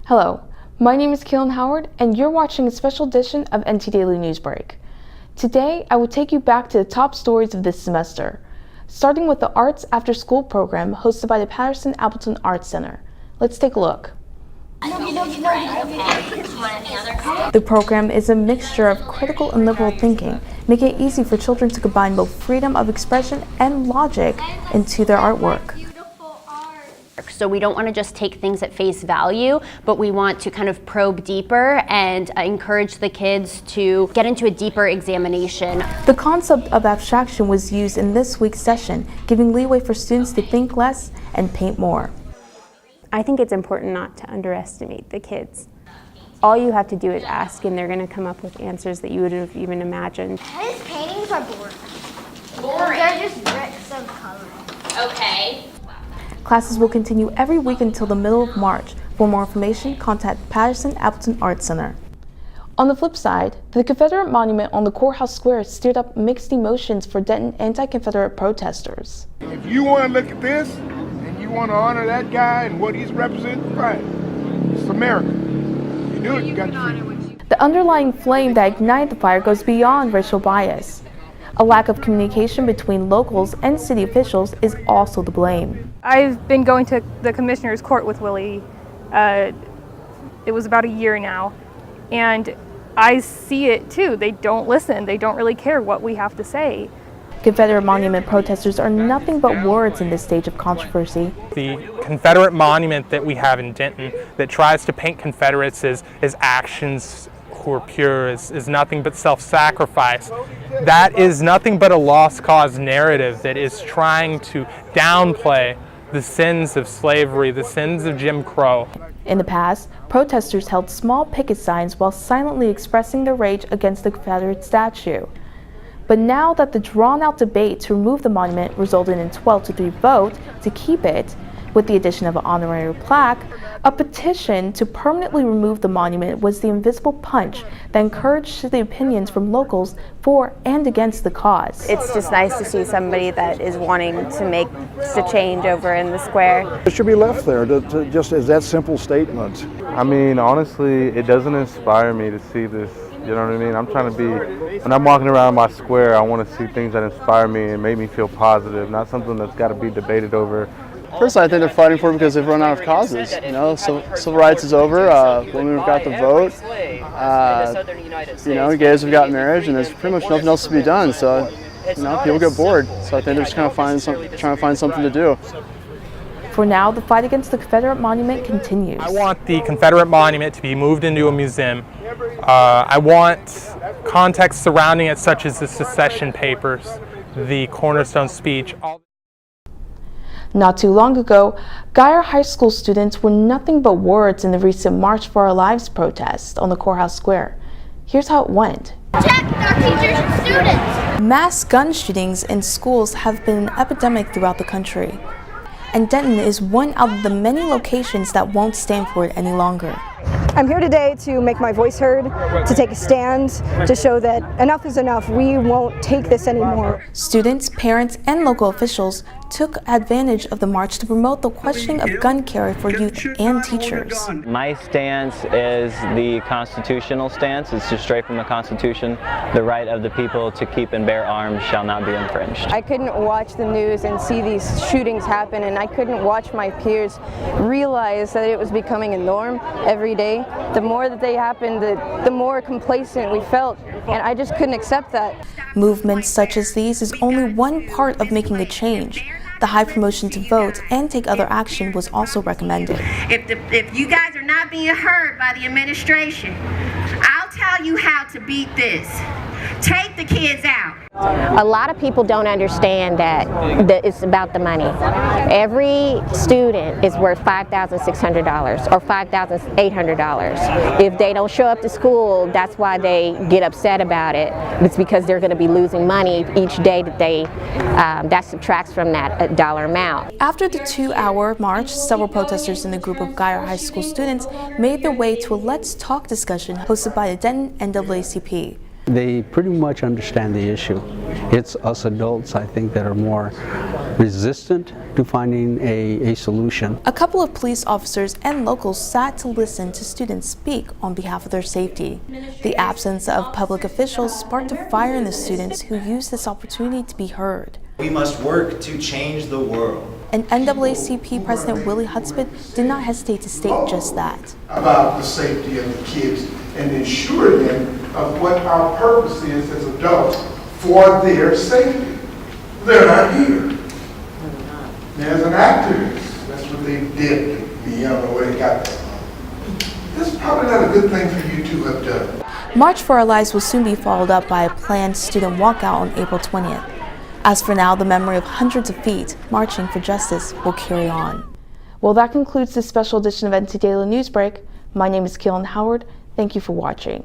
Hello, my name is Kaylin Howard, and you're watching a special edition of NTDaily Newsbreak. Today, I will take you back to the top stories of this semester, starting with the Arts After School program hosted by the Patterson-Appleton Arts Center. Let's take a look. The program is a mixture of critical and liberal thinking, making it easy for children to combine both freedom of expression and logic into their artwork. So we don't want to just take things at face value, but we want to kind of probe deeper and encourage the kids to get into a deeper examination. The concept of abstraction was used in this week's session, giving leeway for students to think less and paint more. I think it's important not to underestimate the kids. All you have to do is ask, and they're going to come up with answers that you wouldn't have even imagined. His paintings are boring. Boring? They're just bricks of color. Okay. Classes will continue every week until the middle of March. For more information, contact Patterson-Appleton Arts Center. On the flip side, the Confederate monument on the courthouse square stirred up mixed emotions for Denton anti-Confederate protesters. If you want to look at this and you want to honor that guy and what he's representing, fine. It's America. You do it, you got to freedom. The underlying flame that ignited the fire goes beyond racial bias. A lack of communication between locals and city officials is also to blame. I've been going to the commissioner's court with Willie. It was about a year now, and I see it too. They don't listen. They don't really care what we have to say. Confederate monument protesters are nothing but words in this stage of controversy. The Confederate monument that we have in Denton that tries to paint Confederates as actions who are pure is nothing but self-sacrifice. That is nothing but a lost cause narrative that is trying to downplay the sins of slavery, the sins of Jim Crow. In the past, protesters held small picket signs while silently expressing their rage against the Confederate statue. But now that the drawn-out debate to remove the monument resulted in a 12-3 vote to keep it, with the addition of an honorary plaque, a petition to permanently remove the monument was the invisible punch that encouraged the opinions from locals for and against the cause. It's just nice to see somebody that is wanting to make a change over in the square. It should be left there just as that simple statement. I mean, honestly, it doesn't inspire me to see this. You know what I mean? I'm trying to be, when I'm walking around my square, I want to see things that inspire me and make me feel positive, not something that's got to be debated over. Personally, I think they're fighting for it because they've run out of causes. You know, so civil rights is over. Women have got the vote. You know, gays have got marriage, and there's pretty much nothing else to be done. So, you know, people get bored. So I think they're just kind of trying to find something to do. For now, the fight against the Confederate monument continues. I want the Confederate monument to be moved into a museum. I want context surrounding it, such as the secession papers, the Cornerstone speech. Not too long ago, Guyer High School students were nothing but words in the recent March for Our Lives protest on the courthouse square. Here's how it went. Protect our teachers and students! Mass gun shootings in schools have been an epidemic throughout the country, and Denton is one out of the many locations that won't stand for it any longer. I'm here today to make my voice heard, to take a stand, to show that enough is enough. We won't take this anymore. Students, parents, and local officials took advantage of the march to promote the questioning of gun carry for youth and teachers. My stance is the constitutional stance. It's just straight from the Constitution. The right of the people to keep and bear arms shall not be infringed. I couldn't watch the news and see these shootings happen, and I couldn't watch my peers realize that it was becoming a norm every day. The more that they happened, the more complacent we felt, and I just couldn't accept that. Movements such as these is only one part of making a change. The high promotion to vote and take other action was also recommended. If you guys are not being heard by the administration, I'll tell you how to beat this. Take the kids out. A lot of people don't understand that it's about the money. Every student is worth $5,600 or $5,800. If they don't show up to school, that's why they get upset about it. It's because they're going to be losing money each day that that subtracts from that dollar amount. After the 2-hour march, several protesters in the group of Guyer High School students made their way to a Let's Talk discussion hosted by the Denton NAACP. They pretty much understand the issue. It's us adults, I think, that are more resistant to finding a solution. A couple of police officers and locals sat to listen to students speak on behalf of their safety. The absence of public officials sparked a fire in the students who used this opportunity to be heard. We must work to change the world. And NAACP President Willie Hudspeth did not hesitate to state just that. About the safety of the kids and ensuring them of what our purpose is as adults for their safety. They're not here. As an activist, that's what they did to me. I don't know where they got that from. This is probably not a good thing for you to have done. March for Our Lives will soon be followed up by a planned student walkout on April 20th. As for now, the memory of hundreds of feet marching for justice will carry on. Well, that concludes this special edition of NTDaily Newsbreak. My name is Keelan Howard. Thank you for watching.